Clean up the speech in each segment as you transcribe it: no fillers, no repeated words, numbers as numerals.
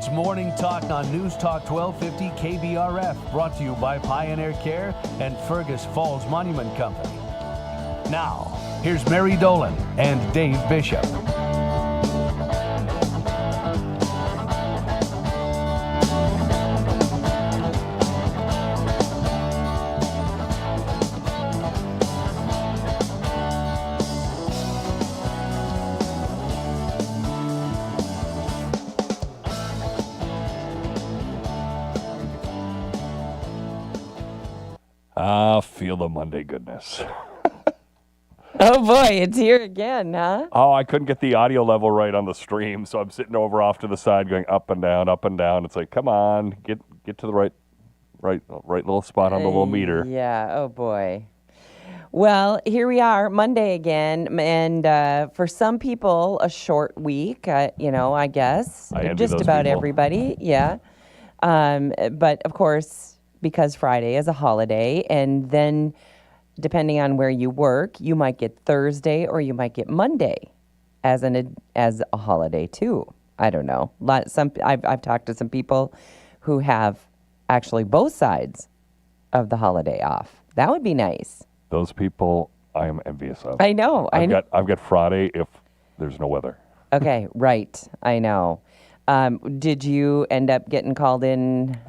It's Morning Talk on News Talk 1250 KBRF, brought to you by Pioneer Care and Fergus Falls Monument Company. Now, here's Mary Dolan and Dave Bishop. Feel the Monday goodness. Oh boy, it's here again, huh? Oh, I couldn't get the audio level right on the stream, so I'm sitting over off to the side going up and down, up and down. It's like, come on, get to the right little spot on the little meter. Yeah, oh boy. Well, here we are, Monday again, and for some people, a short week, I guess. I envy just those about people. everybody, yeah. But of course, because Friday is a holiday, and then depending on where you work, you might get Thursday or you might get Monday as a holiday too. I don't know. I've talked to some people who have actually both sides of the holiday off. That would be nice. Those people I am envious of. I know. I've got Friday if there's no weather. Okay, right. I know. Did you end up getting called in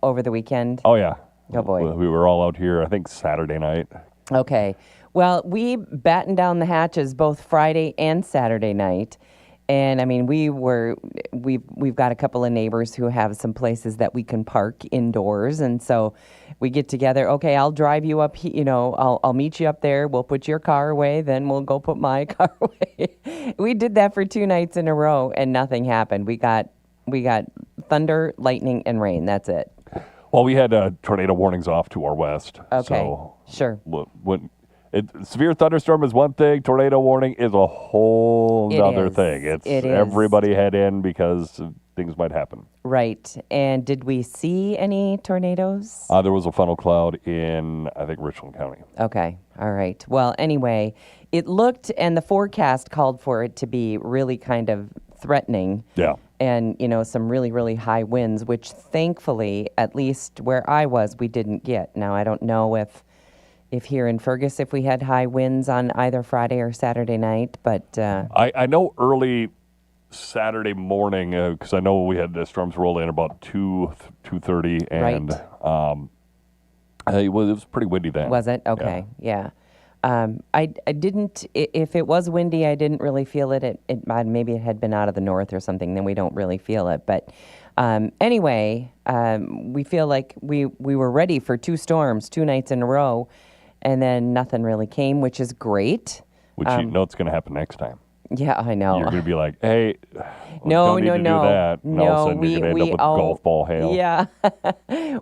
over the weekend? Oh, yeah. Oh, boy. We were all out here, I think, Saturday night. Okay. Well, we battened down the hatches both Friday and Saturday night. And I mean, we've got a couple of neighbors who have some places that we can park indoors. And so we get together. Okay, I'll drive you up, I'll meet you up there. We'll put your car away. Then we'll go put my car away. We did that for 2 nights in a row and nothing happened. We got thunder, lightning, and rain. That's it. Well, we had tornado warnings off to our west. Okay, so sure. Severe thunderstorm is one thing. Tornado warning is a whole other thing. It is. Everybody head in because things might happen. Right. And did we see any tornadoes? There was a funnel cloud in, I think, Richland County. Okay. All right. Well, anyway, it looked, and the forecast called for it to be really kind of threatening. Yeah. And, some really, really high winds, which thankfully, at least where I was, we didn't get. Now, I don't know if here in Fergus, if we had high winds on either Friday or Saturday night, but... I know early Saturday morning, because I know we had the storms roll in about 2:30, and it was pretty windy then. Was it? Okay, yeah. I didn't, if it was windy, I didn't really feel it. Maybe it had been out of the north or something, then we don't really feel it. But anyway, we feel like we were ready for 2 storms, 2 nights in a row, and then nothing really came, which is great. Which you know it's going to happen next time. Yeah, I know. You're going to be like, hey, no, don't need to do that. And all of a sudden you're going to end up with golf ball hail. Yeah.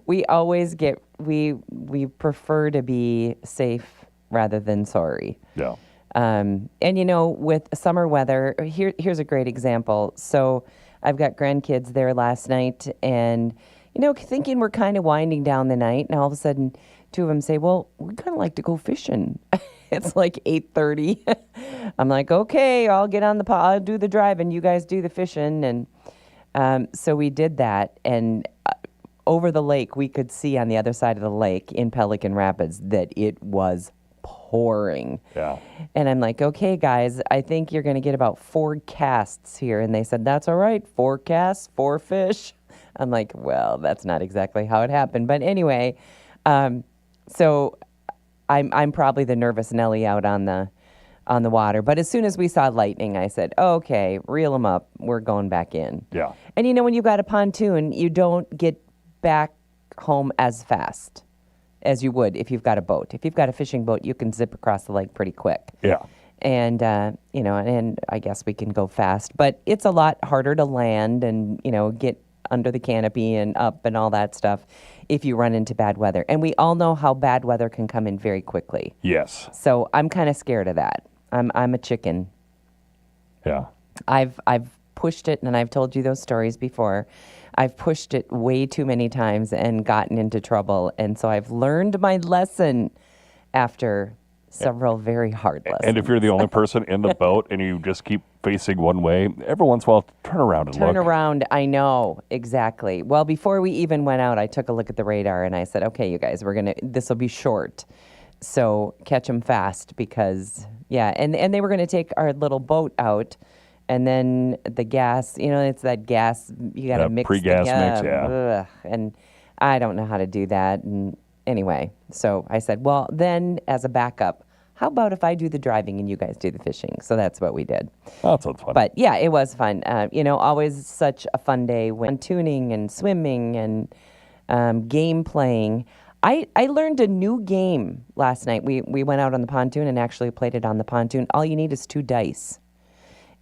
We always we prefer to be safe rather than sorry. Yeah. And with summer weather, here's a great example. So I've got grandkids there last night, and thinking we're kind of winding down the night, and all of a sudden 2 of them say, well, we kind of like to go fishing. It's like 8:30. I'm like, okay, I'll get on I'll do the driving, you guys do the fishing. And so we did that, and over the lake, we could see on the other side of the lake in Pelican Rapids that it was pouring. Yeah. And I'm like, okay, guys, I think you're going to get about 4 casts here. And they said, that's all right, 4 casts, 4 fish. I'm like, well, that's not exactly how it happened. But anyway, so I'm probably the nervous Nelly out on the water. But as soon as we saw lightning, I said, okay, reel them up. We're going back in. Yeah. And when you've got a pontoon, you don't get back home as fast as you would if you've got a boat. If you've got a fishing boat, you can zip across the lake pretty quick. Yeah. And, and I guess we can go fast. But it's a lot harder to land and, get under the canopy and up and all that stuff if you run into bad weather. And we all know how bad weather can come in very quickly. Yes. So I'm kind of scared of that. I'm a chicken. Yeah. I've pushed it, and I've told you those stories before. I've pushed it way too many times and gotten into trouble. And so I've learned my lesson after several very hard lessons. And if you're the only person in the boat and you just keep facing one way, every once in a while, turn around and look. Turn around, I know, exactly. Well, before we even went out, I took a look at the radar and I said, okay, you guys, this will be short. So catch them fast because, yeah, and they were going to take our little boat out. And then the gas, it's that gas, you got to mix pre-gas mix, yeah. Ugh, and I don't know how to do that. And anyway, so I said, well, then as a backup, how about if I do the driving and you guys do the fishing? So that's what we did. Oh, that sounds fun. But yeah, it was fun. Always such a fun day when tuning and swimming and game playing. I learned a new game last night. We went out on the pontoon and actually played it on the pontoon. All you need is 2 dice.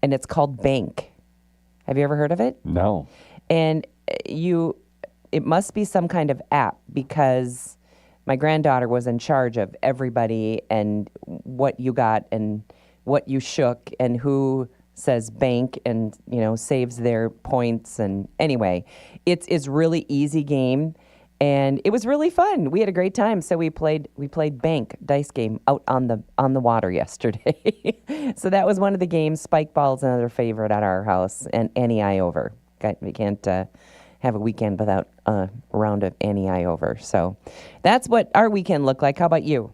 And it's called Bank. Have you ever heard of it? No. And it must be some kind of app because my granddaughter was in charge of everybody and what you got and what you shook and who says bank and, saves their points. And anyway, it's really easy game. And it was really fun. We had a great time. So we played Bank dice game out on the water yesterday. So that was one of the games. Spike ball's another favorite at our house, and Any Eye Over. We can't have a weekend without a round of Any Eye Over. So that's what our weekend looked like. How about you?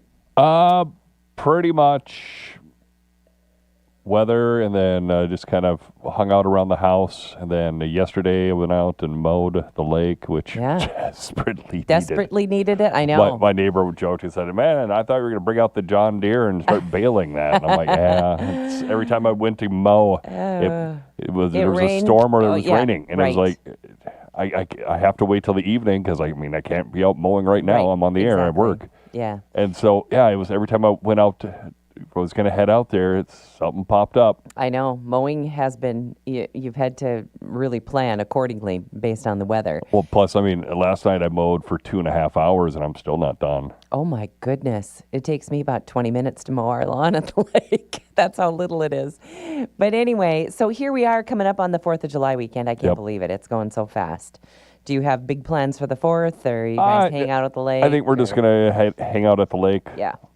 Pretty much weather, and then just kind of hung out around the house. And then yesterday I went out and mowed the lake, which desperately needed it. I know. My neighbor joked and said, "Man, I thought you were going to bring out the John Deere and start baling that." And I'm like, "Yeah." Every time I went to mow, there was a storm or it was raining, and it was like, I have to wait till the evening because I can't be out mowing right now. I'm on the air at work. Yeah. And so it was every time I went out. I was going to head out there, something popped up. I know. Mowing has been, you've had to really plan accordingly based on the weather. Well, plus, last night I mowed for 2.5 hours and I'm still not done. Oh my goodness. It takes me about 20 minutes to mow our lawn at the lake. That's how little it is. But anyway, so here we are coming up on the 4th of July weekend. I can't believe it. It's going so fast. Do you have big plans for the 4th, or you guys hang out at the lake? I think we're just going to hang out at the lake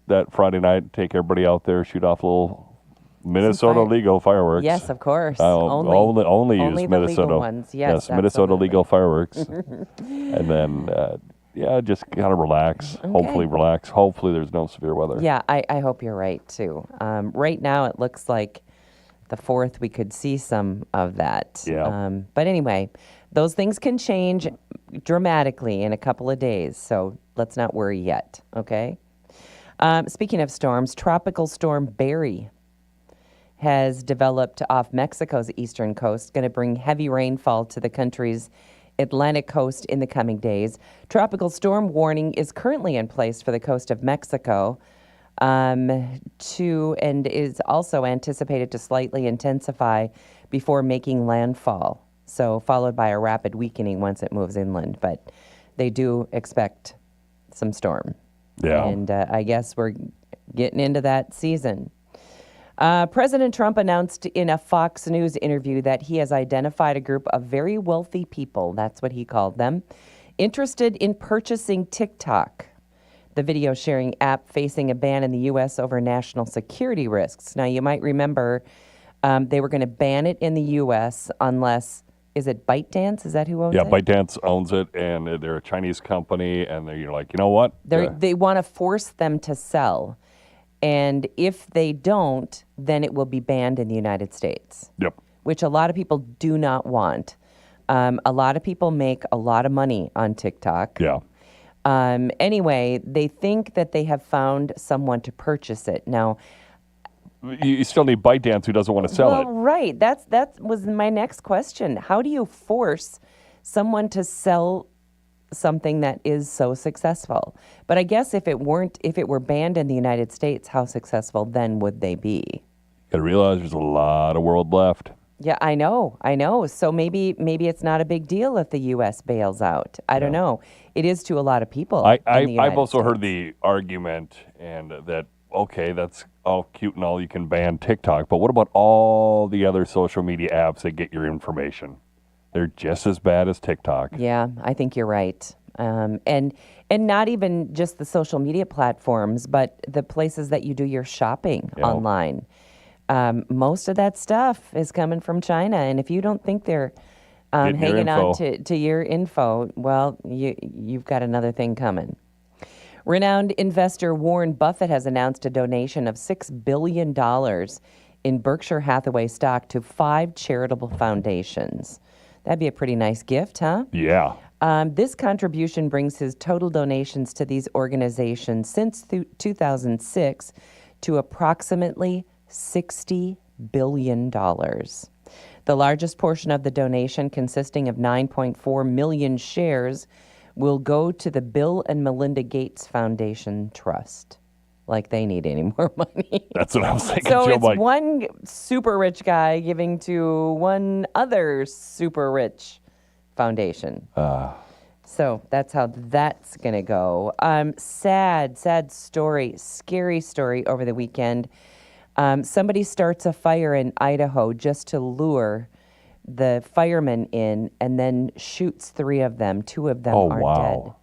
that Friday night, take everybody out there, shoot off little Minnesota legal fireworks. Yes, of course. Only use the Minnesota. Legal ones. Yes, Minnesota legal fireworks. And then, just kind of relax. Okay. Hopefully relax. Hopefully there's no severe weather. Yeah, I hope you're right, too. Right now it looks like the 4th we could see some of that. Yeah. But anyway, those things can change dramatically in a couple of days, so let's not worry yet, okay? Speaking of storms, Tropical Storm Barry has developed off Mexico's eastern coast, going to bring heavy rainfall to the country's Atlantic coast in the coming days. Tropical storm warning is currently in place for the coast of Mexico, and is also anticipated to slightly intensify before making landfall. So followed by a rapid weakening once it moves inland, but they do expect some storm. Yeah. And I guess we're getting into that season. President Trump announced in a Fox News interview that he has identified a group of very wealthy people, that's what he called them, interested in purchasing TikTok, the video sharing app facing a ban in the U.S. over national security risks. Now, you might remember they were going to ban it in the U.S. unless... Is it ByteDance? Is that who owns it? Yeah, ByteDance owns it, and they're a Chinese company, and you're like, you know what? They want to force them to sell, and if they don't, then it will be banned in the United States. Yep. Which a lot of people do not want. A lot of people make a lot of money on TikTok. Yeah. Anyway, they think that they have found someone to purchase it. Now, you still need ByteDance who doesn't want to sell it. Right. That was my next question. How do you force someone to sell something that is so successful? But I guess if it were banned in the United States, how successful then would they be? You gotta realize there's a lot of world left. Yeah, I know. So maybe it's not a big deal if the U.S. bails out. I don't know. It is to a lot of people. I've also heard the argument and that, okay, that's all cute and all, you can ban TikTok, but what about all the other social media apps that get your information? They're just as bad as TikTok. Yeah, I think you're right. And not even just the social media platforms, but the places that you do your shopping online. Most of that stuff is coming from China, and if you don't think they're hanging on to your info, well, you've got another thing coming. Renowned investor Warren Buffett has announced a donation of $6 billion in Berkshire Hathaway stock to 5 charitable foundations. That'd be a pretty nice gift, huh? Yeah. This contribution brings his total donations to these organizations since 2006 to approximately $60 billion. The largest portion of the donation, consisting of 9.4 million shares, will go to the Bill and Melinda Gates Foundation Trust. Like they need any more money. That's what I was thinking. So Joe, it's one super rich guy giving to one other super rich foundation. So that's how that's going to go. Sad story, scary story over the weekend. Somebody starts a fire in Idaho just to lure the firemen in and then shoots 3 of them. 2 of them are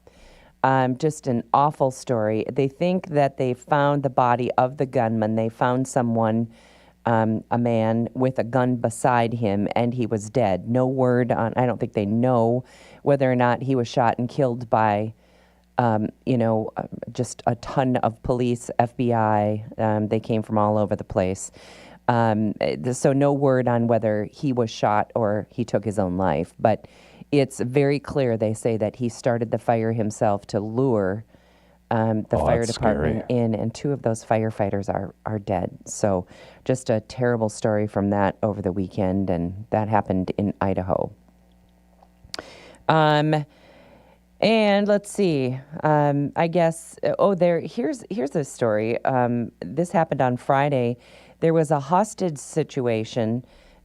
dead. Just an awful story. They think that they found the body of the gunman. They found someone, a man with a gun beside him, and he was dead. No word on, I don't think they know whether or not he was shot and killed by, just a ton of police, FBI. They came from all over the place. So no word on whether he was shot or he took his own life. But it's very clear, they say, that he started the fire himself to lure the fire department in, and 2 of those firefighters are dead. So just a terrible story from that over the weekend, and that happened in Idaho. And let's see, I guess, here's a story. This happened on Friday. There was a hostage situation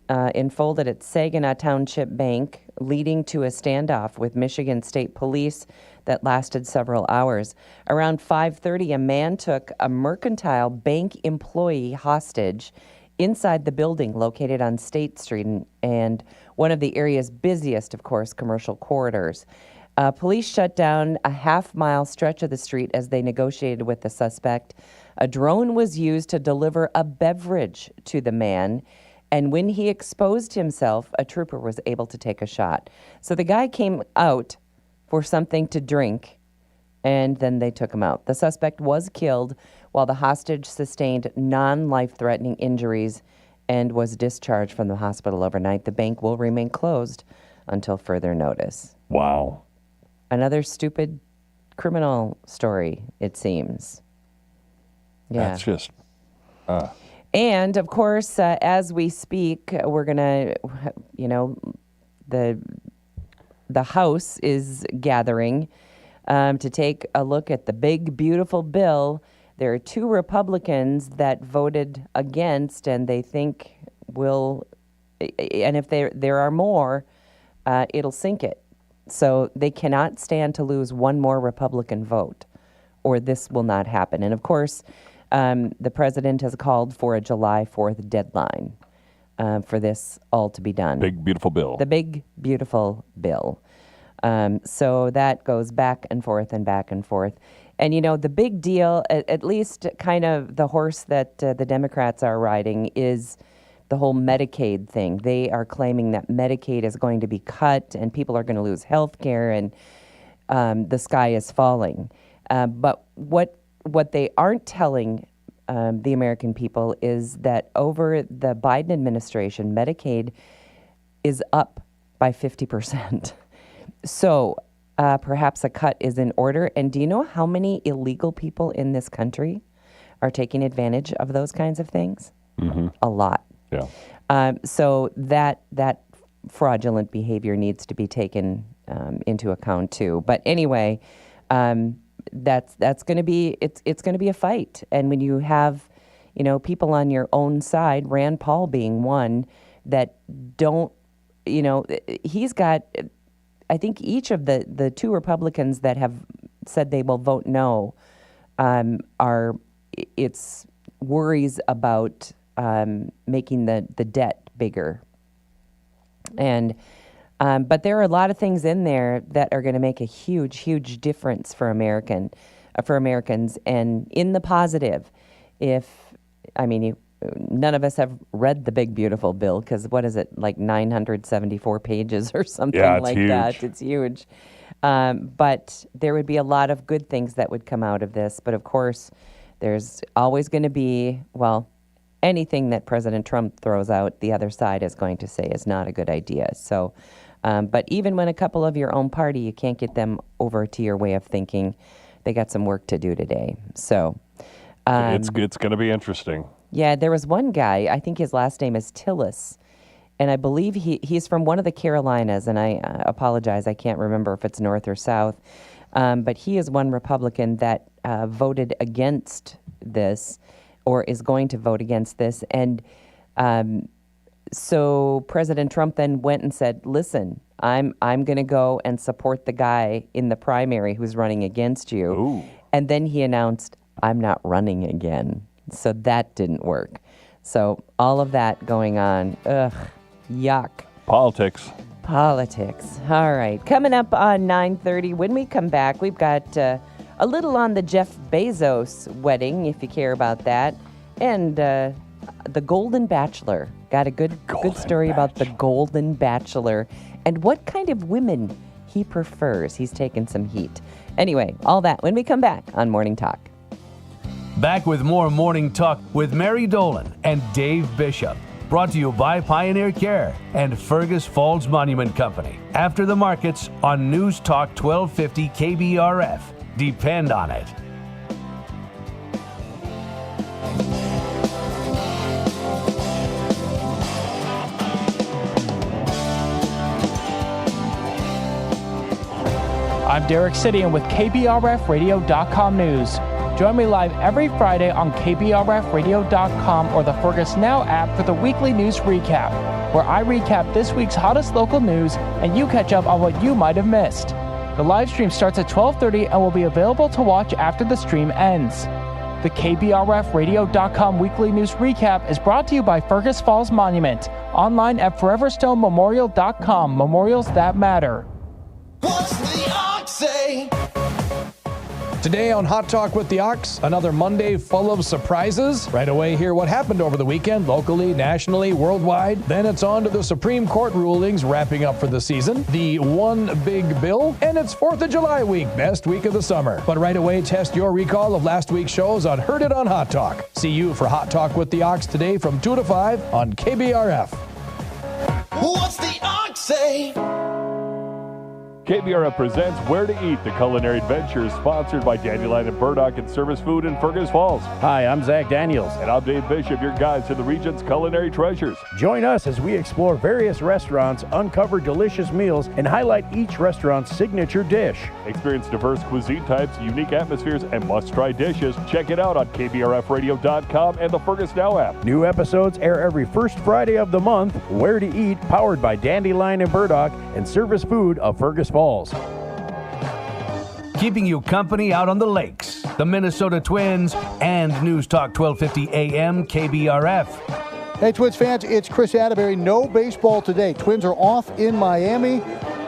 unfolded at Saginaw Township Bank, leading to a standoff with Michigan State Police that lasted several hours. Around 5:30, a man took a mercantile bank employee hostage inside the building located on State Street and one of the area's busiest, of course, commercial corridors. Police shut down a half-mile stretch of the street as they negotiated with the suspect. A drone was used to deliver a beverage to the man, and when he exposed himself, a trooper was able to take a shot. So the guy came out for something to drink, and then they took him out. The suspect was killed while the hostage sustained non-life-threatening injuries and was discharged from the hospital overnight. The bank will remain closed until further notice. Wow. Another stupid criminal story, it seems. Yeah. That's just... And, of course, as we speak, we're going to, the House is gathering to take a look at the big, beautiful bill. There are 2 Republicans that voted against, and they think will, and if there are more, it'll sink it. So they cannot stand to lose one more Republican vote, or this will not happen. And, of course, the president has called for a July 4th deadline for this all to be done. Big, beautiful bill. The big, beautiful bill. So that goes back and forth and back and forth. And, the big deal, at least kind of the horse that the Democrats are riding, is the whole Medicaid thing. They are claiming that Medicaid is going to be cut and people are going to lose health care, and the sky is falling. But what they aren't telling the American people is that over the Biden administration, Medicaid is up by 50%. So perhaps a cut is in order. And do you know how many illegal people in this country are taking advantage of those kinds of things? Mm-hmm. A lot. Yeah. So that fraudulent behavior needs to be taken into account too. But anyway, that's going to be it's going to be a fight. And when you have, people on your own side, Rand Paul being one, that don't, he's got, I think each of the 2 Republicans that have said they will vote no it's worries about making the debt bigger. And But there are a lot of things in there that are going to make a huge, huge difference for Americans. And in the positive, none of us have read the big, beautiful bill because what is it, like 974 pages or something like huge. that? It's huge. But there would be a lot of good things that would come out of this. But of course, there's always going to be, anything that President Trump throws out, the other side is going to say is not a good idea. So, but even when a couple of your own party, you can't get them over to your way of thinking. They got some work to do today. So it's going to be interesting. Yeah, there was one guy, I think his last name is Tillis, and I believe he's from one of the Carolinas, and I apologize, I can't remember if it's north or south, but he is one Republican that voted against this or is going to vote against this. And so President Trump then went and said, listen, I'm going to go and support the guy in the primary who's running against you. Ooh. And then he announced, I'm not running again. So that didn't work. So all of that going on. Ugh, yuck. Politics. All right. Coming up on 9:30, when we come back, we've got a little on the Jeff Bezos wedding, if you care about that, and the Golden Bachelor. Got a good story about the Golden Bachelor and what kind of women he prefers. He's taken some heat. Anyway, all that when we come back on Morning Talk. Back with more Morning Talk with Mary Dolan and Dave Bishop. Brought to you by Pioneer Care and Fergus Falls Monument Company. After the markets on News Talk 1250 KBRF. Depend on it. I'm Derek Sidian with KBRFradio.com News. Join me live every Friday on KBRFradio.com or the Fergus Now app for the weekly news recap, where I recap this week's hottest local news and you catch up on what you might have missed. The live stream starts at 12:30 and will be available to watch after the stream ends. The KBRFradio.com weekly news recap is brought to you by Fergus Falls Monument, online at foreverstonememorial.com, memorials that matter. What's the ox say? Today on Hot Talk with the Ox, another Monday full of surprises. Right away, hear what happened over the weekend, locally, nationally, worldwide. Then it's on to the Supreme Court rulings wrapping up for the season, the one big bill, and it's 4th of July week, best week of the summer. But right away, test your recall of last week's shows on Heard It on Hot Talk. See you for Hot Talk with the Ox today from 2 to 5 on KBRF. What's the ox say? KBRF presents Where to Eat, the culinary adventure, sponsored by Dandelion and Burdock and Service Food in Fergus Falls. Hi, I'm Zach Daniels. And I'm Dave Bishop, your guide to the region's culinary treasures. Join us as we explore various restaurants, uncover delicious meals, and highlight each restaurant's signature dish. Experience diverse cuisine types, unique atmospheres, and must-try dishes. Check it out on KBRFradio.com and the Fergus Now app. New episodes air every first Friday of the month. Where to Eat, powered by Dandelion and Burdock and Service Food of Fergus Falls. Keeping you company out on the lakes, the Minnesota Twins, and News Talk 1250 AM KBRF. Hey, Twins fans, it's Chris Atterbury. No baseball today. Twins are off in Miami,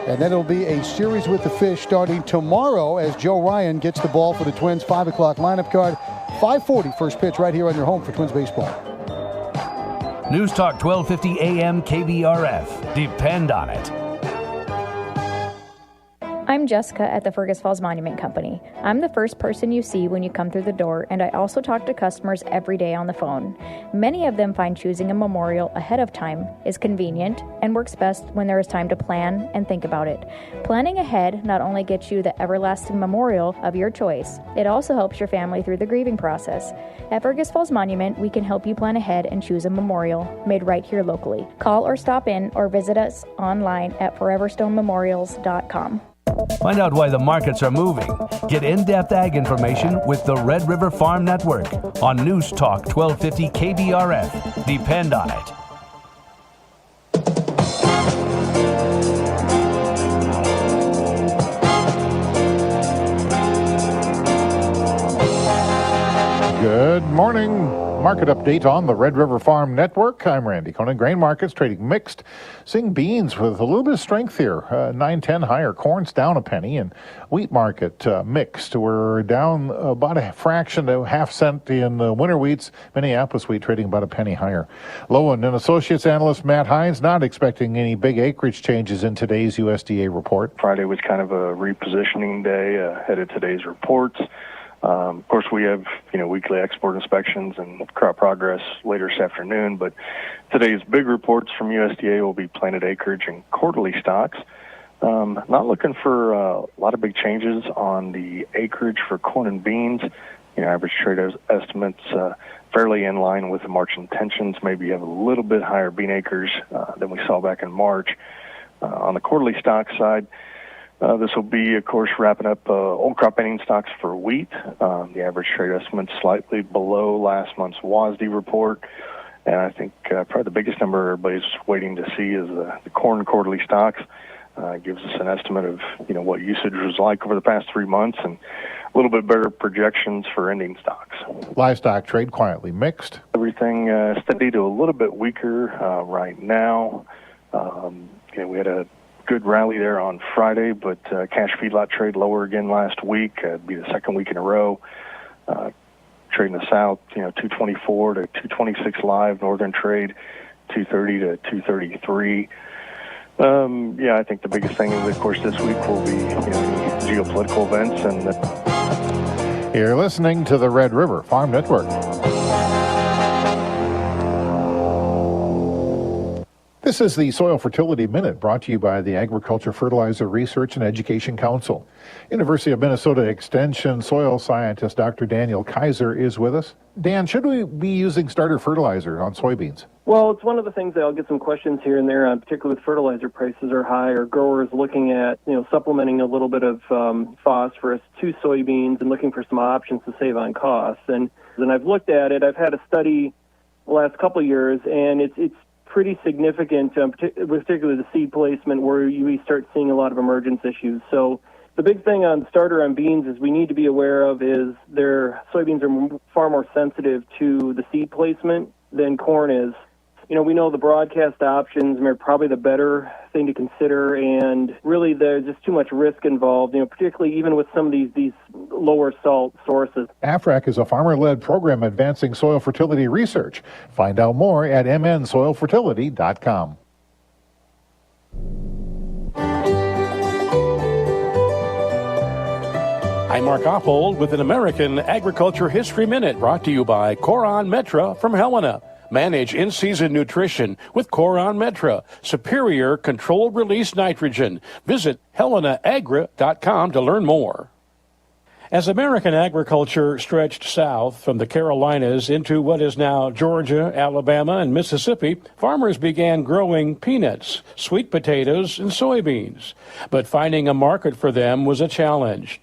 and then it'll be a series with the Fish starting tomorrow as Joe Ryan gets the ball for the Twins. 5 o'clock lineup card, 5:40 first pitch right here on your home for Twins baseball. News Talk 1250 AM KBRF. Depend on it. I'm Jessica at the Fergus Falls Monument Company. I'm the first person you see when you come through the door, and I also talk to customers every day on the phone. Many of them find choosing a memorial ahead of time is convenient and works best when there is time to plan and think about it. Planning ahead not only gets you the everlasting memorial of your choice, it also helps your family through the grieving process. At Fergus Falls Monument, we can help you plan ahead and choose a memorial made right here locally. Call or stop in or visit us online at foreverstonememorials.com. Find out why the markets are moving. Get in-depth ag information with the Red River Farm Network on News Talk 1250 KBRF. Depend on it. Good morning. Market update on the Red River Farm Network. I'm Randy Conan. Grain markets trading mixed. Seeing beans with a little bit of strength here. 9.10 higher. Corn's down a penny. And wheat market mixed. We're down about a fraction to half cent in winter wheats. Minneapolis wheat trading about a penny higher. Lowen and Associates analyst Matt Hines not expecting any big acreage changes in today's USDA report. Friday was kind of a repositioning day ahead of today's reports. Of course, we have weekly export inspections and crop progress later this afternoon, but today's big reports from USDA will be planted acreage and quarterly stocks. Not looking for a lot of big changes on the acreage for corn and beans. Average trade estimates fairly in line with the March intentions. Maybe you have a little bit higher bean acres than we saw back in March. On the quarterly stock side, this will be, of course, wrapping up old crop ending stocks for wheat. The average trade estimate slightly below last month's WASDE report. And I think probably the biggest number everybody's waiting to see is the corn quarterly stocks. Gives us an estimate of what usage was like over the past 3 months and a little bit better projections for ending stocks. Livestock trade quietly mixed. Everything steady to a little bit weaker right now. We had a good rally there on Friday, but cash feedlot trade lower again last week. It'd be the second week in a row. Trade in the south, 224 to 226 live. Northern trade, 230 to 233. I think the biggest thing, of course, this week will be geopolitical events. And You're listening to the Red River Farm Network. This is the Soil Fertility Minute, brought to you by the Agriculture, Fertilizer Research and Education Council. University of Minnesota Extension soil scientist Dr. Daniel Kaiser is with us. Dan, should we be using starter fertilizer on soybeans? Well, it's one of the things that I'll get some questions here and there on, particularly with fertilizer prices are high, or growers looking at, supplementing a little bit of phosphorus to soybeans and looking for some options to save on costs. And I've looked at it. I've had a study the last couple of years, and it's pretty significant, particularly the seed placement, where we start seeing a lot of emergence issues. So the big thing on starter on beans is we need to be aware of is soybeans are far more sensitive to the seed placement than corn is. We know the broadcast options are probably the better thing to consider, and really there's just too much risk involved, particularly even with some of these lower salt sources. AFRAC is a farmer-led program advancing soil fertility research. Find out more at mnsoilfertility.com. I'm Mark Oppold with an American Agriculture History Minute, brought to you by Coron Metra from Helena. Manage in-season nutrition with Coron Metra, superior controlled release nitrogen. Visit helenaagra.com to learn more. As American agriculture stretched south from the Carolinas into what is now Georgia, Alabama, and Mississippi, farmers began growing peanuts, sweet potatoes, and soybeans. But finding a market for them was a challenge.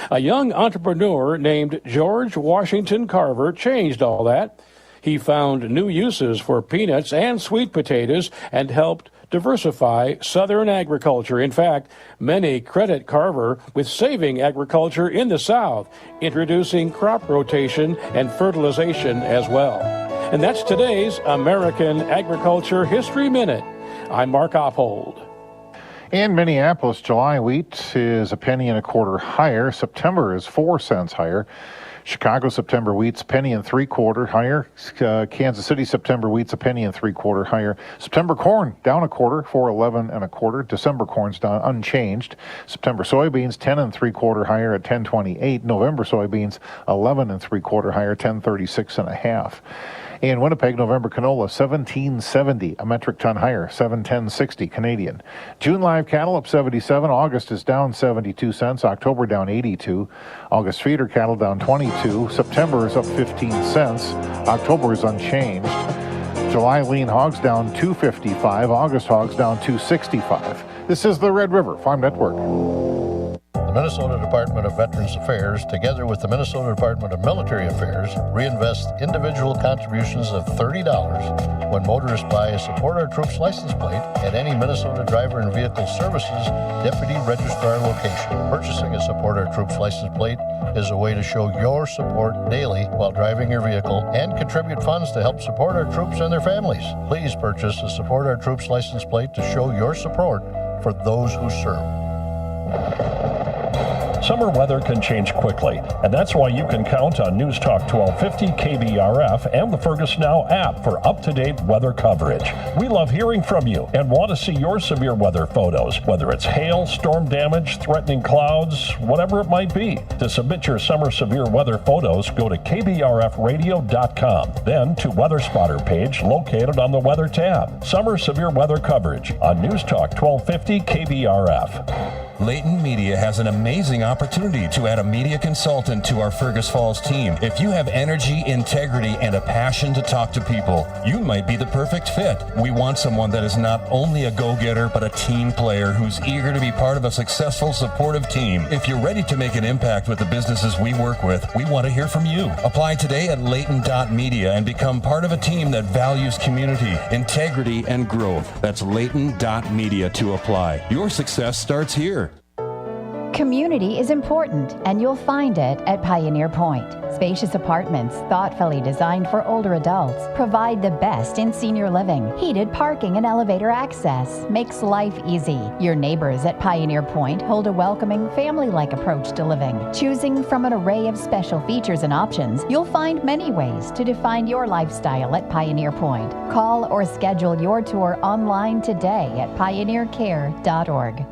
A young entrepreneur named George Washington Carver changed all that. He found new uses for peanuts and sweet potatoes and helped diversify Southern agriculture. In fact, many credit Carver with saving agriculture in the South, introducing crop rotation and fertilization as well. And that's today's American Agriculture History Minute. I'm Mark Oppold. In Minneapolis, July wheat is a penny and a quarter higher. September is 4 cents higher. Chicago September wheat's penny and 3/4 higher. Kansas City September wheat's a penny and 3/4 higher. September corn down a quarter, 4.11 1/4. December corn's down unchanged. September soybeans 10 3/4 higher at 10.28. November soybeans 11 3/4 higher, 10.36 1/2. In Winnipeg, November canola, 17.70 a metric ton higher, 7.1060 Canadian. June live cattle up 77. August is down 72 cents. October down 82. August feeder cattle down 22. September is up 15 cents. October is unchanged. July lean hogs down 2.55. August hogs down 2.65. This is the Red River Farm Network. The Minnesota Department of Veterans Affairs, together with the Minnesota Department of Military Affairs, reinvest individual contributions of $30 when motorists buy a Support Our Troops license plate at any Minnesota Driver and Vehicle Services Deputy Registrar location. Purchasing a Support Our Troops license plate is a way to show your support daily while driving your vehicle and contribute funds to help support our troops and their families. Please purchase a Support Our Troops license plate to show your support for those who serve. Summer weather can change quickly, and that's why you can count on News Talk 1250 KBRF and the Fergus Now app for up-to-date weather coverage. We love hearing from you and want to see your severe weather photos, whether it's hail, storm damage, threatening clouds, whatever it might be. To submit your summer severe weather photos, go to KBRFradio.com, then to Weather Spotter page located on the Weather tab. Summer severe weather coverage on News Talk 1250 KBRF. Layton Media has an amazing opportunity to add a media consultant to our Fergus Falls team. If you have energy, integrity, and a passion to talk to people, you might be the perfect fit. We want someone that is not only a go-getter, but a team player who's eager to be part of a successful, supportive team. If you're ready to make an impact with the businesses we work with, we want to hear from you. Apply today at Layton.media and become part of a team that values community, integrity, and growth. That's Layton.media to apply. Your success starts here. Community is important, and you'll find it at Pioneer Point. Spacious apartments, thoughtfully designed for older adults, provide the best in senior living. Heated parking and elevator access makes life easy. Your neighbors at Pioneer Point hold a welcoming, family-like approach to living. Choosing from an array of special features and options, you'll find many ways to define your lifestyle at Pioneer Point. Call or schedule your tour online today at pioneercare.org.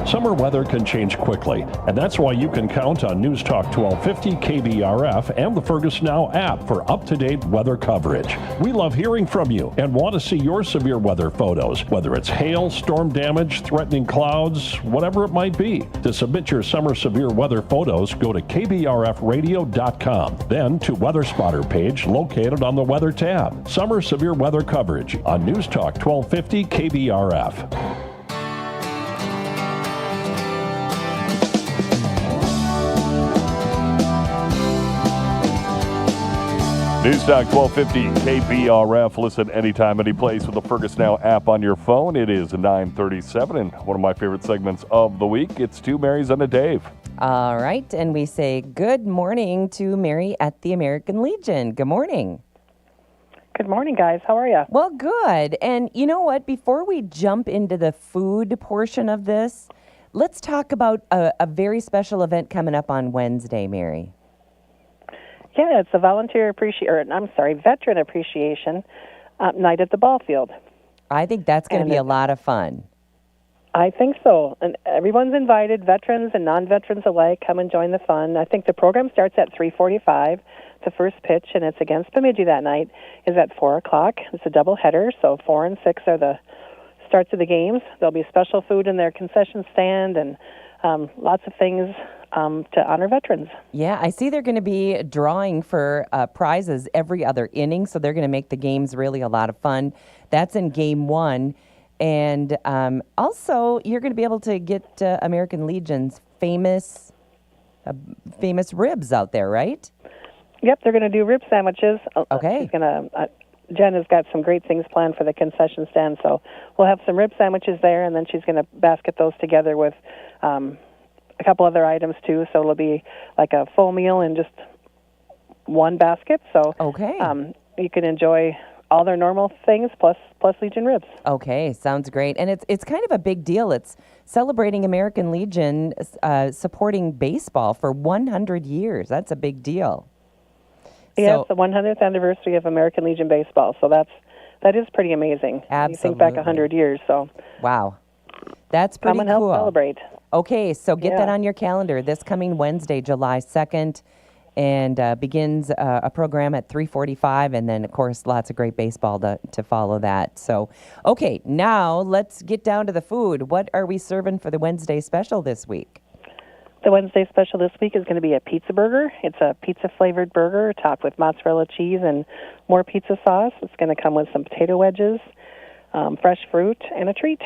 Summer weather can change quickly, and that's why you can count on News Talk 1250 KBRF and the Fergus Now app for up-to-date weather coverage. We love hearing from you and want to see your severe weather photos, whether it's hail, storm damage, threatening clouds, whatever it might be. To submit your summer severe weather photos, go to KBRFradio.com, then to Weather Spotter page located on the Weather tab. Summer severe weather coverage on News Talk 1250 KBRF. News Talk 1250 KBRF. Listen anytime, any place with the Fergus Now app on your phone. It is 9:37, and one of my favorite segments of the week. It's Two Marys and a Dave. All right, and we say good morning to Mary at the American Legion. Good morning. Good morning, guys. How are you? Well, good. And you know what? Before we jump into the food portion of this, let's talk about a very special event coming up on Wednesday, Mary. Yeah, it's a veteran appreciation night at the ball field. I think that's going to be a lot of fun. I think so. And everyone's invited, veterans and non-veterans alike, come and join the fun. I think the program starts at 3:45, the first pitch, and it's against Bemidji that night, is at 4 o'clock. It's a doubleheader, so 4 and 6 are the starts of the games. There'll be special food in their concession stand and lots of things to honor veterans. Yeah, I see they're going to be drawing for prizes every other inning, so they're going to make the games really a lot of fun. That's in Game 1. And also, you're going to be able to get American Legion's famous ribs out there, right? Yep, they're going to do rib sandwiches. Okay. Jen has got some great things planned for the concession stand, so we'll have some rib sandwiches there, and then she's going to basket those together with a couple other items too. So it'll be like a full meal in just one basket. So you can enjoy all their normal things plus Legion ribs. Okay, sounds great. And it's kind of a big deal. It's celebrating American Legion supporting baseball for 100 years. That's a big deal. Yeah, it's the 100th anniversary of American Legion baseball. So that is pretty amazing. Absolutely. You think back 100 years. So wow, that's pretty cool. Come and cool. help celebrate. Okay, so get that on your calendar. This coming Wednesday, July 2nd, and begins a program at 3:45, and then, of course, lots of great baseball to follow that. So, okay, now let's get down to the food. What are we serving for the Wednesday special this week? The Wednesday special this week is going to be a pizza burger. It's a pizza-flavored burger topped with mozzarella cheese and more pizza sauce. It's going to come with some potato wedges, fresh fruit, and a treat.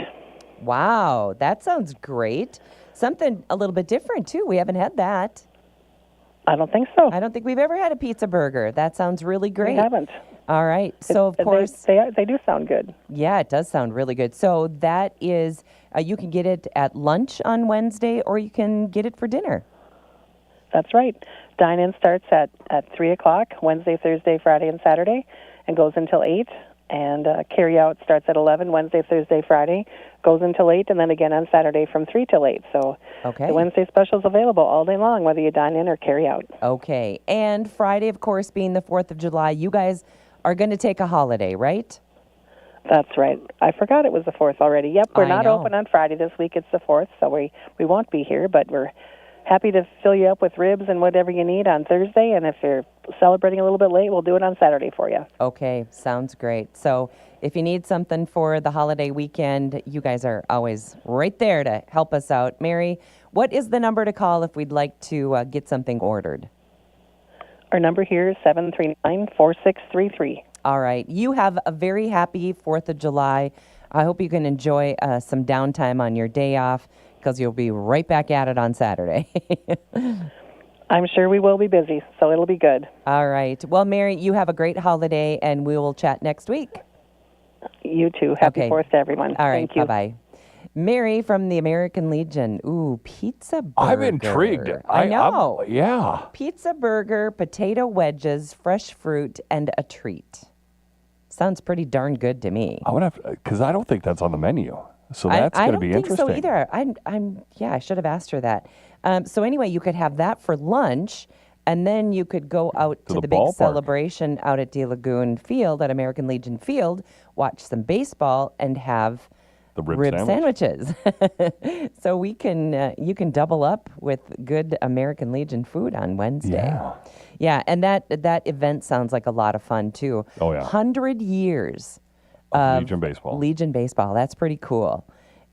Wow, that sounds great. Something a little bit different, too. We haven't had that. I don't think so. I don't think we've ever had a pizza burger. That sounds really great. We haven't. All right. So, of course. They do sound good. Yeah, it does sound really good. So that is, you can get it at lunch on Wednesday or you can get it for dinner. That's right. Dine-in starts at 3 o'clock, Wednesday, Thursday, Friday, and Saturday, and goes until 8. And carry-out starts at 11, Wednesday, Thursday, Friday, goes until 8, and then again on Saturday from 3 till 8. So the Wednesday special's available all day long, whether you dine in or carry out. Okay. And Friday, of course, being the 4th of July, you guys are going to take a holiday, right? That's right. I forgot it was the 4th already. Yep, we're not open on Friday this week. It's the 4th, so we won't be here, but we're happy to fill you up with ribs and whatever you need on Thursday, and if you're celebrating a little bit late, we'll do it on Saturday for you. Okay, sounds great. So if you need something for the holiday weekend, you guys are always right there to help us out. Mary, what is the number to call if we'd like to get something ordered? Our number here is 739-4633. All right. You have a very happy 4th of July. I hope you can enjoy some downtime on your day off, because you'll be right back at it on Saturday. I'm sure we will be busy, so it'll be good. All right. Well, Mary, you have a great holiday, and we will chat next week. You too. Happy 4th to everyone. All right. Thank you. Bye-bye. Mary from the American Legion. Ooh, pizza burger. I'm intrigued. I know. Yeah. Pizza burger, potato wedges, fresh fruit, and a treat. Sounds pretty darn good to me. I would have, because I don't think that's on the menu. So that's going to be interesting. I don't think so either. I should have asked her that. So anyway, you could have that for lunch, and then you could go out to the big celebration out at De Lagoon Field, at American Legion Field, watch some baseball, and have the rib sandwiches. So you can double up with good American Legion food on Wednesday. Yeah, and that event sounds like a lot of fun too. Oh yeah, 100 years. Legion Baseball. Legion Baseball. That's pretty cool.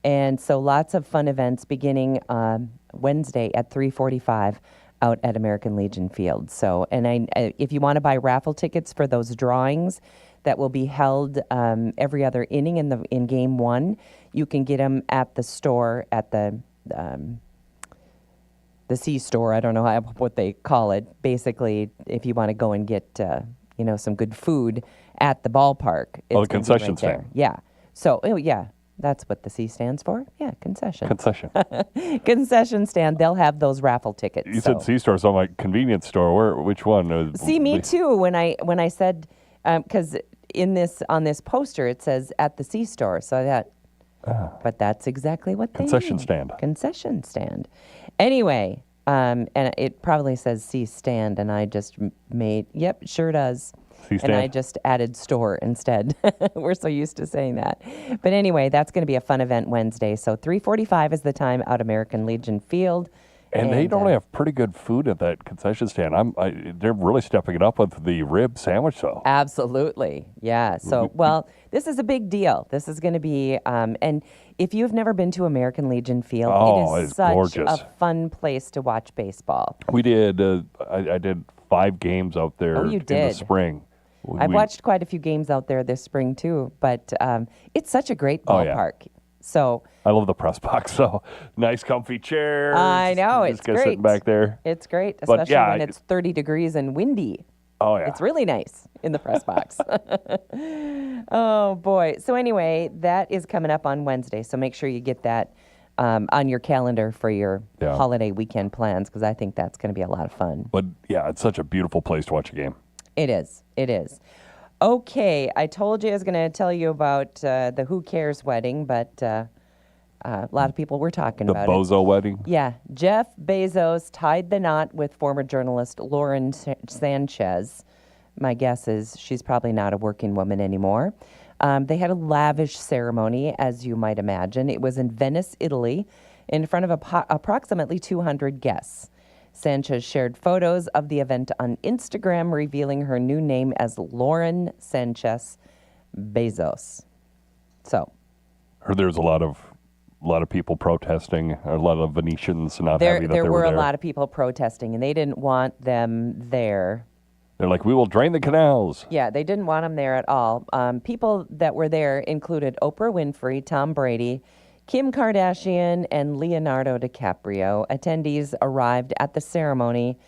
And so lots of fun events beginning Wednesday at 3:45 out at American Legion Field. So, and if you want to buy raffle tickets for those drawings that will be held every other inning in Game 1, you can get them at the store at the C-store. I don't know what they call it. Basically, if you want to go and get some good food at the ballpark. The concession stand. Yeah. So, that's what the C stands for. Yeah, concession. Concession. Concession stand. They'll have those raffle tickets. You said C-store, so I'm like, convenience store. Which one? See, me too. When I said, because on this poster it says at the C-store, so I thought, but that's exactly what they concession mean. Stand. Concession stand. Anyway, and it probably says C-stand, and I just made, yep, it sure does. C-stand. And I just added store instead. We're so used to saying that. But anyway, that's going to be a fun event Wednesday. So 3:45 is the time out American Legion Field. And they normally have pretty good food at that concession stand. They're really stepping it up with the rib sandwich, though. Absolutely, yeah. So, this is a big deal. This is going to be, and if you've never been to American Legion Field, it is such gorgeous. a fun place to watch baseball. We did. I did 5 games out there in the spring. I've watched quite a few games out there this spring too, but it's such a great ballpark. Yeah. So I love the press box. So nice, comfy chairs. I know, it's great. Sitting back there. It's great, especially when it's 30 degrees and windy. Oh yeah, it's really nice in the press box. Oh boy. So anyway, that is coming up on Wednesday. So make sure you get that on your calendar for your holiday weekend plans, because I think that's going to be a lot of fun. But yeah, it's such a beautiful place to watch a game. It is. It is. Okay, I told you I was going to tell you about the Who Cares wedding, but a lot of people were talking about it. The Bozo wedding? Yeah. Jeff Bezos tied the knot with former journalist Lauren Sanchez. My guess is she's probably not a working woman anymore. They had a lavish ceremony, as you might imagine. It was in Venice, Italy, in front of approximately 200 guests. Sanchez shared photos of the event on Instagram, revealing her new name as Lauren Sanchez Bezos. So, heard there's a lot of people protesting, a lot of Venetians not happy that they were there. There were a lot of people protesting, and they didn't want them there. They're like, we will drain the canals. Yeah, they didn't want them there at all. People that were there included Oprah Winfrey, Tom Brady, Kim Kardashian and Leonardo DiCaprio. Attendees arrived at the ceremony,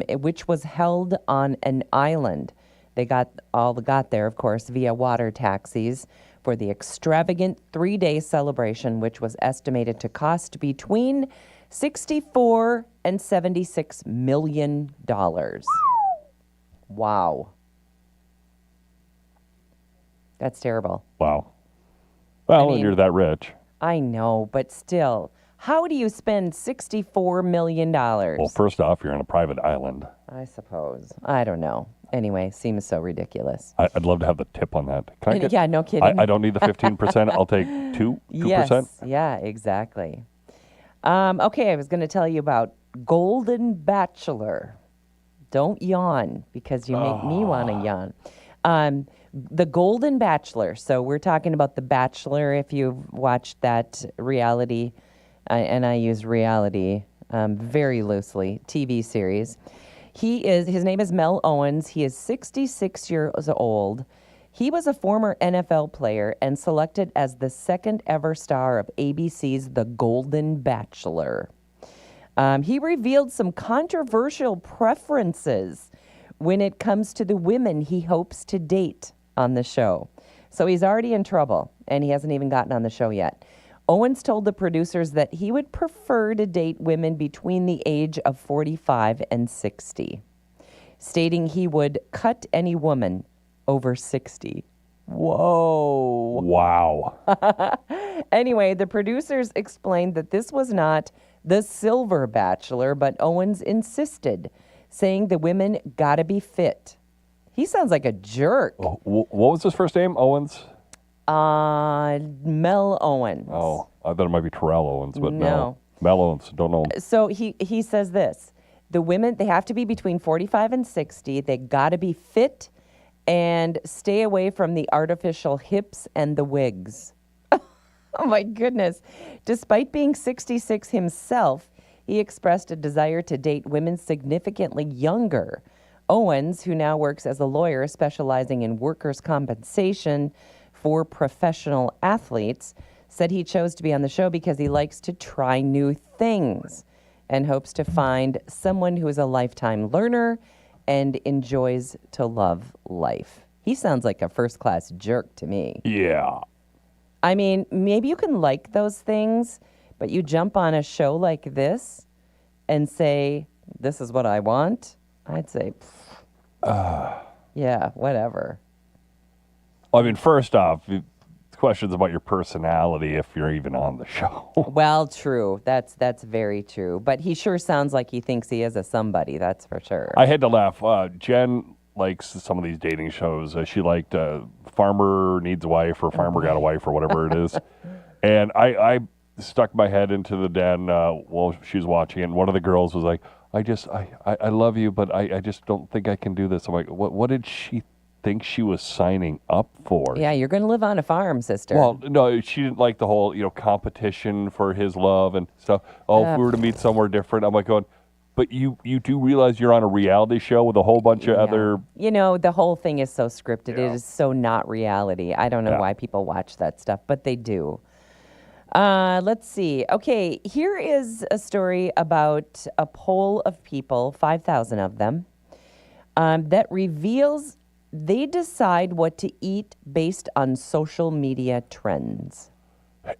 which was held on an island. They got there, of course, via water taxis for the extravagant 3-day celebration, which was estimated to cost between $64 and $76 million. Wow. That's terrible. Wow. Well, when you're that rich. I know, but still, how do you spend $64 million? Well, first off, you're on a private island. I suppose. I don't know. Anyway, seems so ridiculous. I'd love to have the tip on that. Can I get, yeah, no kidding. I don't need the 15%. I'll take 2%. Yes, yeah, exactly. Okay, I was going to tell you about Golden Bachelor. Don't yawn, because you make me want to yawn. The Golden Bachelor. So we're talking about The Bachelor, if you've watched that reality, and I use reality very loosely, TV series. His name is Mel Owens. He is 66 years old. He was a former NFL player and selected as the second ever star of ABC's The Golden Bachelor. He revealed some controversial preferences when it comes to the women he hopes to date on the show. So he's already in trouble, and he hasn't even gotten on the show yet. Owens told the producers that he would prefer to date women between the age of 45 and 60, stating he would cut any woman over 60. Whoa. Wow. Anyway, the producers explained that this was not the Silver Bachelor, but Owens insisted, saying the women gotta be fit. He sounds like a jerk. What was his first name? Owens? Mel Owens. Oh, I thought it might be Terrell Owens, but no. Mel Owens, don't know him. So he says this. The women, they have to be between 45 and 60. They got to be fit and stay away from the artificial hips and the wigs. Oh, my goodness. Despite being 66 himself, he expressed a desire to date women significantly younger. Owens, who now works as a lawyer specializing in workers' compensation for professional athletes, said he chose to be on the show because he likes to try new things and hopes to find someone who is a lifetime learner and enjoys to love life. He sounds like a first-class jerk to me. Yeah. I mean, maybe you can like those things, but you jump on a show like this and say, this is what I want, I'd say, yeah, whatever. I mean, first off, questions about your personality if you're even on the show. Well, true. That's very true. But he sure sounds like he thinks he is a somebody, that's for sure. I had to laugh. Jen likes some of these dating shows. She liked Farmer Needs a Wife or Farmer Got a Wife or whatever it is. And I stuck my head into the den while she was watching it, and one of the girls was like, I love you, but I just don't think I can do this. I'm like, what did she think she was signing up for? Yeah, you're going to live on a farm, sister. Well, no, she didn't like the whole, competition for his love and stuff. If we were to meet somewhere different, I'm like going, but you do realize you're on a reality show with a whole bunch of other... the whole thing is so scripted. It is so not reality. I don't know why people watch that stuff, but they do. Let's see. Okay, here is a story about a poll of people, 5,000 of them, that reveals they decide what to eat based on social media trends.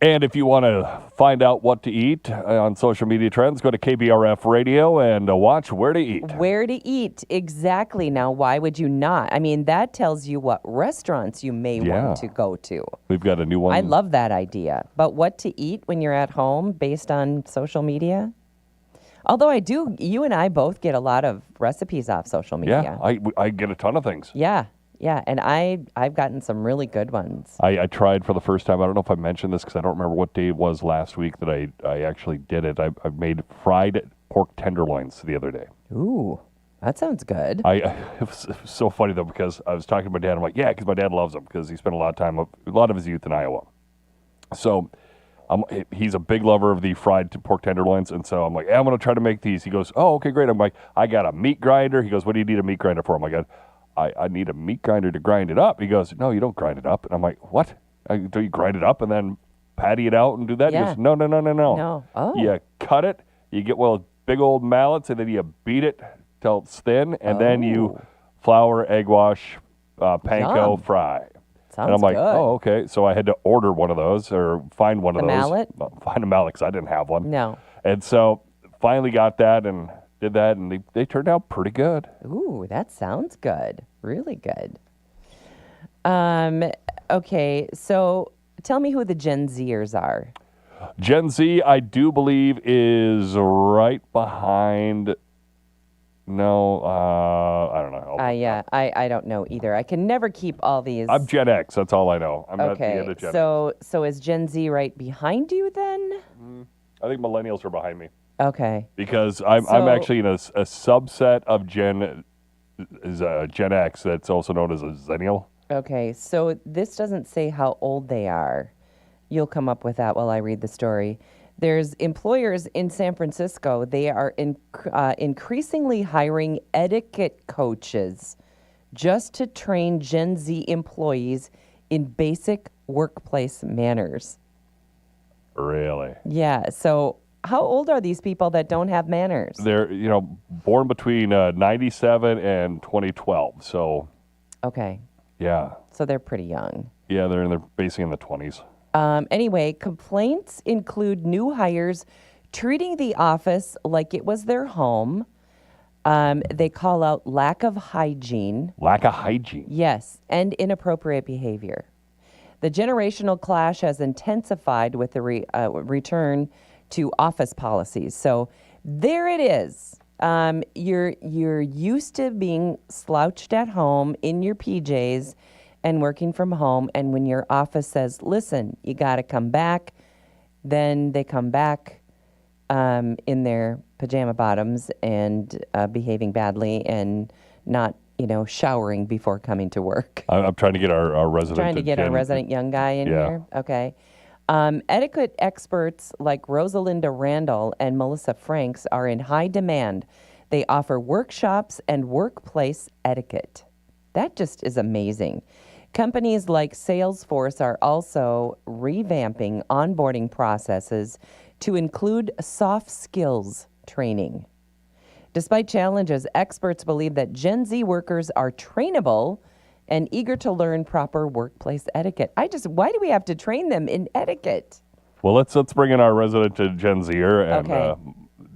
And if you want to find out what to eat on social media trends, go to KBRF Radio and watch Where to Eat. Where to eat, exactly. Now, why would you not? I mean, that tells you what restaurants you may want to go to. We've got a new one. I love that idea. But what to eat when you're at home based on social media? Although you and I both get a lot of recipes off social media. Yeah, I get a ton of things. Yeah, and I've gotten some really good ones. I tried for the first time. I don't know if I mentioned this because I don't remember what day it was last week that I actually did it. I made fried pork tenderloins the other day. Ooh, that sounds good. It was so funny though because I was talking to my dad. I'm like, yeah, because my dad loves them because he spent a lot of his youth in Iowa. So he's a big lover of the fried pork tenderloins, and so I'm like, I'm going to try to make these. He goes, oh, okay, great. I'm like, I got a meat grinder. He goes, what do you need a meat grinder for? I'm like, I need a meat grinder to grind it up. He goes, no, you don't grind it up. And I'm like, what? Do you grind it up and then patty it out and do that? Yeah. He goes, no. No. Oh. You cut it, you get one of those big old mallets, and then you beat it till it's thin, and then you flour, egg wash, panko, Yum. fry. Sounds and I'm like, good. oh, okay. So I had to order one of those or find one of A those. mallet? Find a mallet because I didn't have one. No. And so finally got that and did that, and they turned out pretty good. Ooh, that sounds good. Really good. Okay, so tell me who the Gen Zers are. Gen Z, I do believe, is right behind. No, I don't know. Yeah, I don't know either. I can never keep all these. I'm Gen X. That's all I know. I'm not the Okay, other Gen so is Gen Z right behind you then? I think millennials are behind me Okay. because I'm actually in a subset of Gen X that's also known as a Zennial. Okay, so this doesn't say how old they are. You'll come up with that while I read the story. There's employers in San Francisco. They are increasingly hiring etiquette coaches just to train Gen Z employees in basic workplace manners. Really? Yeah, so how old are these people that don't have manners? They're, born between 97 and 2012. So, Okay, yeah. so they're pretty young. Yeah, they're basically in the 20s. Anyway, complaints include new hires treating the office like it was their home. They call out lack of hygiene. Lack of hygiene? Yes, and inappropriate behavior. The generational clash has intensified with the return to office policies. So there it is. You're used to being slouched at home in your PJs and working from home, and when your office says, listen, you got to come back, then they come back in their pajama bottoms and behaving badly and not, showering before coming to work. I'm trying to get our resident. Trying to get our resident young guy in here? Okay. Etiquette experts like Rosalinda Randall and Melissa Franks are in high demand. They offer workshops and workplace etiquette. That just is amazing. Companies like Salesforce are also revamping onboarding processes to include soft skills training. Despite challenges, experts believe that Gen Z workers are trainable and eager to learn proper workplace etiquette. Why do we have to train them in etiquette? Well, let's bring in our resident Gen Zer. And Okay.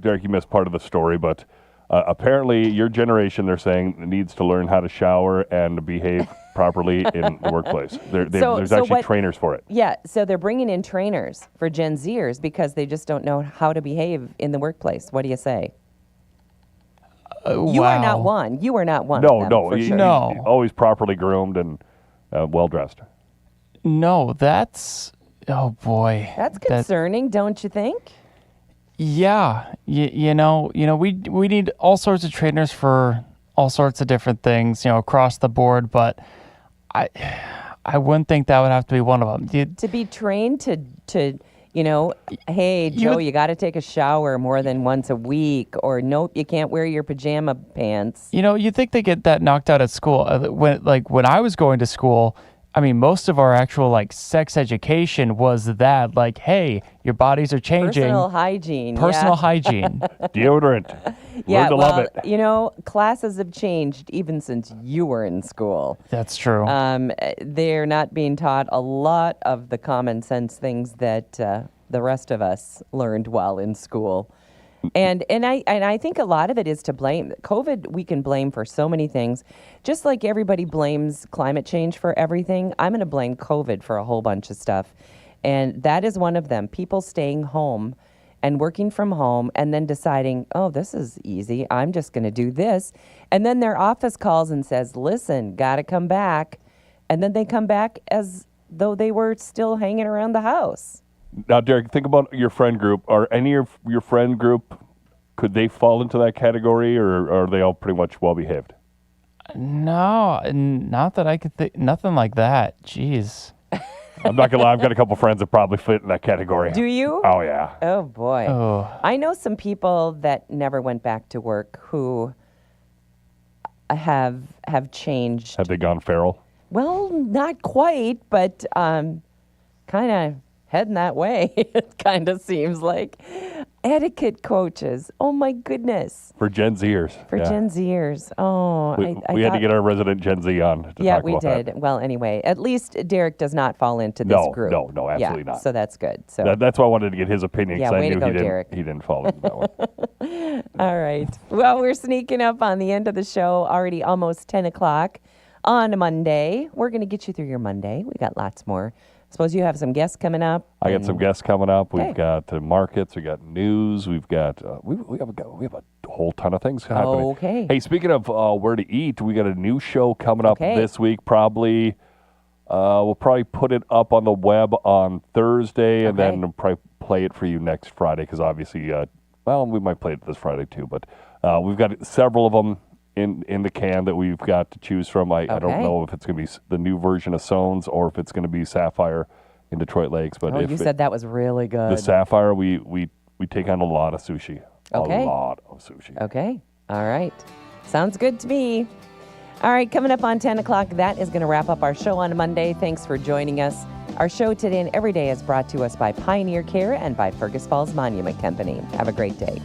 Derek, you missed part of the story, but apparently your generation, they're saying, needs to learn how to shower and behave properly in the workplace. There's actually trainers for it. Yeah, so they're bringing in trainers for Gen Zers because they just don't know how to behave in the workplace. What do you say? You are not one. You are not one. No, of them, no. for sure. He's always properly groomed and well-dressed. No, that's... Oh, boy. That's concerning, don't you think? Yeah. We need all sorts of trainers for all sorts of different things, across the board, but I wouldn't think that would have to be one of them. To be trained to hey, Joe, you got to take a shower more than once a week, or nope, you can't wear your pajama pants. You think they get that knocked out at school. When I was going to school, I mean, most of our actual sex education was that, hey, your bodies are changing. Personal hygiene. Hygiene. Deodorant. Yeah, Learn to love it. Classes have changed even since you were in school. That's true. They're not being taught a lot of the common sense things that the rest of us learned while in school. And I think a lot of it is to blame. COVID, we can blame for so many things. Just like everybody blames climate change for everything, I'm going to blame COVID for a whole bunch of stuff. And that is one of them. People staying home and working from home and then deciding, oh, this is easy. I'm just going to do this. And then their office calls and says, listen, got to come back. And then they come back as though they were still hanging around the house. Now, Derek, think about your friend group. Are any of your friend group, could they fall into that category, or are they all pretty much well-behaved? No, not that I could think. Nothing like that. Jeez. I'm not going to lie. I've got a couple friends that probably fit in that category. Do you? Oh, yeah. Oh, boy. Oh. I know some people that never went back to work who have changed. Have they gone feral? Well, not quite, but kind of heading that way. It kind of seems like. Etiquette coaches. Oh, my goodness. For Gen Zers. For Gen Zers. Oh, we had to get our resident Gen Z on to talk about we did. that. Well, anyway, at least Derek does not fall into this group. No, absolutely not. So that's good. So that's why I wanted to get his opinion, because I way knew to go, he Derek. didn't fall into that one. All right. Well, we're sneaking up on the end of the show, already almost 10 o'clock on a Monday. We're going to get you through your Monday. We got lots more. Suppose you have some guests coming up. I got some guests coming up. We've got markets. We got news. We've got we have a whole ton of things happening. Okay. Hey, speaking of where to eat, we got a new show coming up this week. Probably we'll probably put it up on the web on Thursday, and then we'll probably play it for you next Friday. Because obviously, we might play it this Friday too. But we've got several of them in the can that we've got to choose from. I don't know if it's going to be the new version of Sones or if it's going to be Sapphire in Detroit Lakes. But you said that was really good. The Sapphire, we take on a lot of sushi. Okay. A lot of sushi. Okay. All right. Sounds good to me. All right, coming up on 10 o'clock, that is going to wrap up our show on Monday. Thanks for joining us. Our show today and every day is brought to us by Pioneer Care and by Fergus Falls Monument Company. Have a great day.